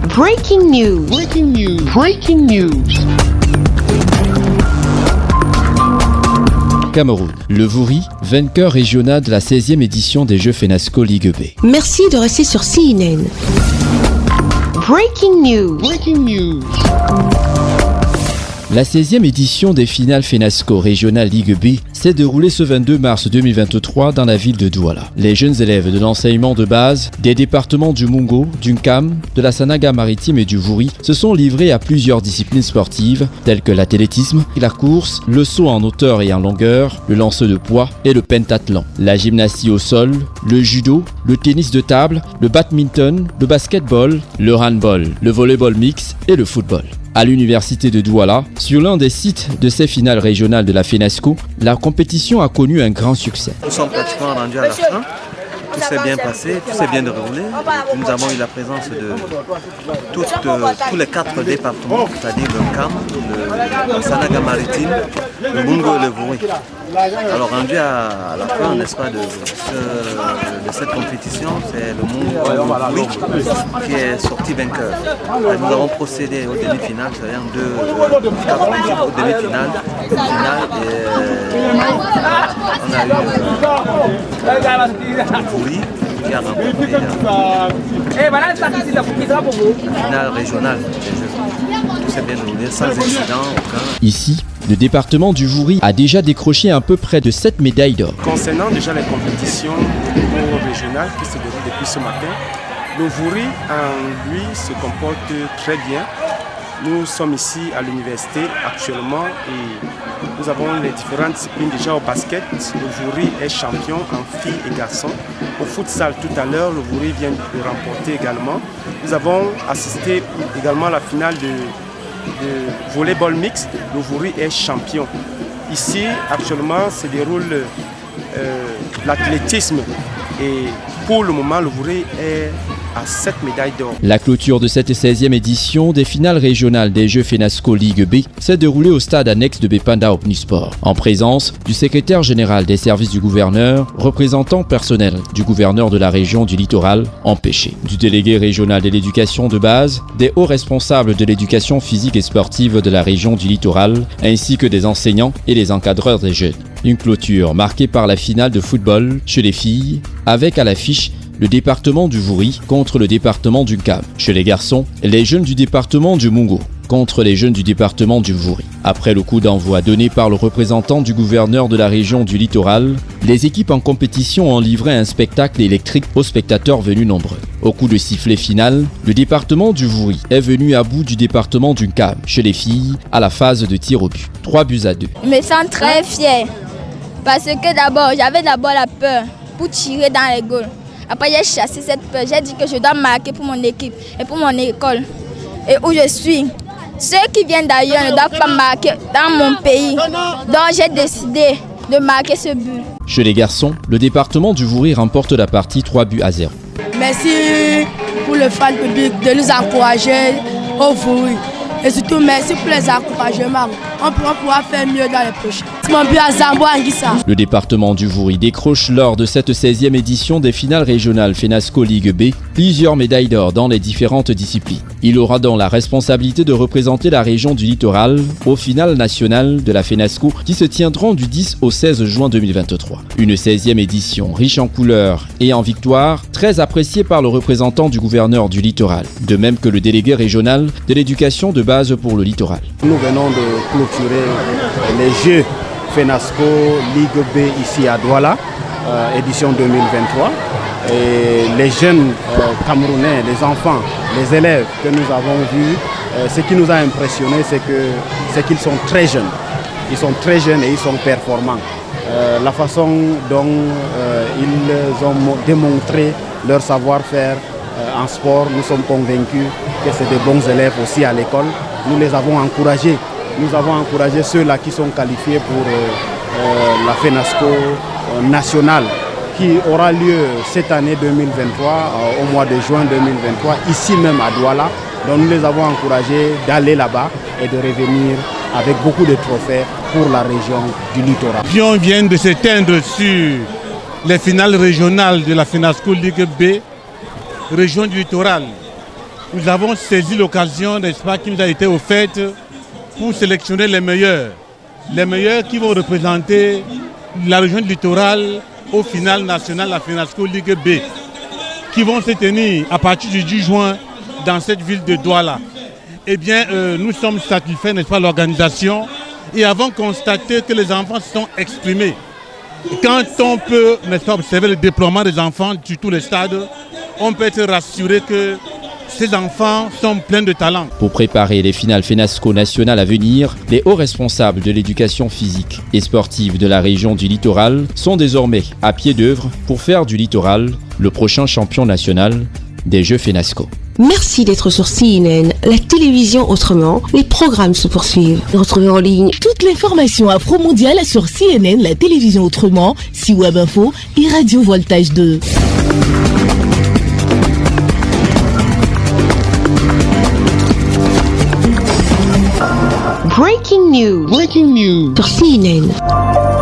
Breaking news. Breaking news. Breaking news. Cameroun. Le Vouri, vainqueur régional de la 16e édition des Jeux FENASCO Ligue B. Merci de rester sur CNN. Breaking news. Breaking news. La 16e édition des finales FENASCO Régional Ligue B s'est déroulée ce 22 mars 2023 dans la ville de Douala. Les jeunes élèves de l'enseignement de base des départements du Mungo, du Nkam, de la Sanaga maritime et du Vouri se sont livrés à plusieurs disciplines sportives telles que l'athlétisme, la course, le saut en hauteur et en longueur, le lancer de poids et le pentathlon, la gymnastie au sol, le judo, le tennis de table, le badminton, le basketball, le handball, le volleyball mix et le football. À l'université de Douala, sur l'un des sites de ces finales régionales de la FENASCO, la compétition a connu un grand succès. Nous sommes pratiquement rendus à la fin. Tout s'est bien passé, tout s'est bien déroulé. Nous avons eu la présence de tous les 4 départements, c'est-à-dire le Nkam, le Sanaga maritime, le Mungo et le Vouri. Alors rendu à la fin, n'est-ce pas, de cette compétition, c'est le Mungo et le Vouri qui est sorti vainqueur. Nous avons procédé aux demi-finales, c'est-à-dire 4 équipes aux demi-finales, finale, on a eu le Vouri qui a remporté la finale régionale des Jeux. Tout s'est bien déroulé, sans incident aucun. Ici, le département du Vouri a déjà décroché à peu près de 7 médailles d'or. Concernant déjà les compétitions au niveau régional qui se déroulent depuis ce matin, le Vouri en lui se comporte très bien. Nous sommes ici à l'université actuellement et nous avons les différentes disciplines. Déjà au basket, le Vouri est champion en filles et garçons. Au futsal tout à l'heure, le Vouri vient de remporter également. Nous avons assisté également à la finale de volleyball mixte. Le Vouri est champion. Ici actuellement se déroule l'athlétisme et pour le moment le Vouri est à 7 médailles d'or. La clôture de cette 16e édition des finales régionales des Jeux FENASCO Ligue B s'est déroulée au stade annexe de Bepanda Omnisport, en présence du secrétaire général des services du gouverneur, représentant personnel du gouverneur de la région du littoral, empêché, du délégué régional de l'éducation de base, des hauts responsables de l'éducation physique et sportive de la région du littoral, ainsi que des enseignants et des encadreurs des jeunes. Une clôture marquée par la finale de football chez les filles, avec à l'affiche le département du Vouri contre le département du Nkam. Chez les garçons, les jeunes du département du Mungo contre les jeunes du département du Vouri. Après le coup d'envoi donné par le représentant du gouverneur de la région du littoral, les équipes en compétition ont livré un spectacle électrique aux spectateurs venus nombreux. Au coup de sifflet final, le département du Vouri est venu à bout du département du Nkam chez les filles à la phase de tir au but. 3-2. Je me sens très fière parce que j'avais d'abord la peur pour tirer dans les goals. Après, j'ai chassé cette peur. J'ai dit que je dois marquer pour mon équipe et pour mon école et où je suis. Ceux qui viennent d'ailleurs ne doivent pas marquer dans mon pays. Donc, j'ai décidé de marquer ce but. Chez les garçons, le département du Vouri remporte la partie 3-0. Merci pour le fan public de nous encourager au Vouri. Et surtout, merci pour les encouragements. On pourra faire mieux dans les prochains. Le département du Vouri décroche lors de cette 16e édition des finales régionales FENASCO Ligue B plusieurs médailles d'or dans les différentes disciplines. Il aura donc la responsabilité de représenter la région du littoral aux finales nationales de la FENASCO qui se tiendront du 10 au 16 juin 2023. Une 16e édition riche en couleurs et en victoires, très appréciée par le représentant du gouverneur du littoral, de même que le délégué régional de l'éducation de base pour le littoral. Nous venons de clôturer les Jeux FENASCO Ligue B ici à Douala, édition 2023. Et les jeunes Camerounais, les enfants, les élèves que nous avons vus, ce qui nous a impressionné, c'est qu'ils sont très jeunes. Ils sont très jeunes et ils sont performants. La façon dont ils ont démontré leur savoir-faire en sport, nous sommes convaincus que c'est des bons élèves aussi à l'école. Nous les avons encouragés. Nous avons encouragé ceux-là qui sont qualifiés pour la FENASCO nationale qui aura lieu cette année 2023, au mois de juin 2023, ici même à Douala. Donc nous les avons encouragés d'aller là-bas et de revenir avec beaucoup de trophées pour la région du littoral. Pion vient de s'éteindre sur les finales régionales de la FENASCO Ligue B, région du littoral. Nous avons saisi l'occasion, n'est-ce pas, qui nous a été offerte pour sélectionner les meilleurs qui vont représenter la région du littoral au final national, la FENASCO Ligue B, qui vont se tenir à partir du 10 juin dans cette ville de Douala. Eh bien, nous sommes satisfaits, n'est-ce pas, l'organisation, et avons constaté que les enfants se sont exprimés. Quand on peut, n'est-ce pas, observer le déploiement des enfants sur tous les stades, on peut être rassuré que ces enfants sont pleins de talent. Pour préparer les finales FENASCO nationales à venir, les hauts responsables de l'éducation physique et sportive de la région du littoral sont désormais à pied d'œuvre pour faire du littoral le prochain champion national des Jeux FENASCO. Merci d'être sur CNN, la télévision autrement. Les programmes se poursuivent. Retrouvez en ligne toute l'information afro-mondiale sur CNN, la télévision autrement, C-Web Info et Radio Voltage 2. Breaking news sur CNN.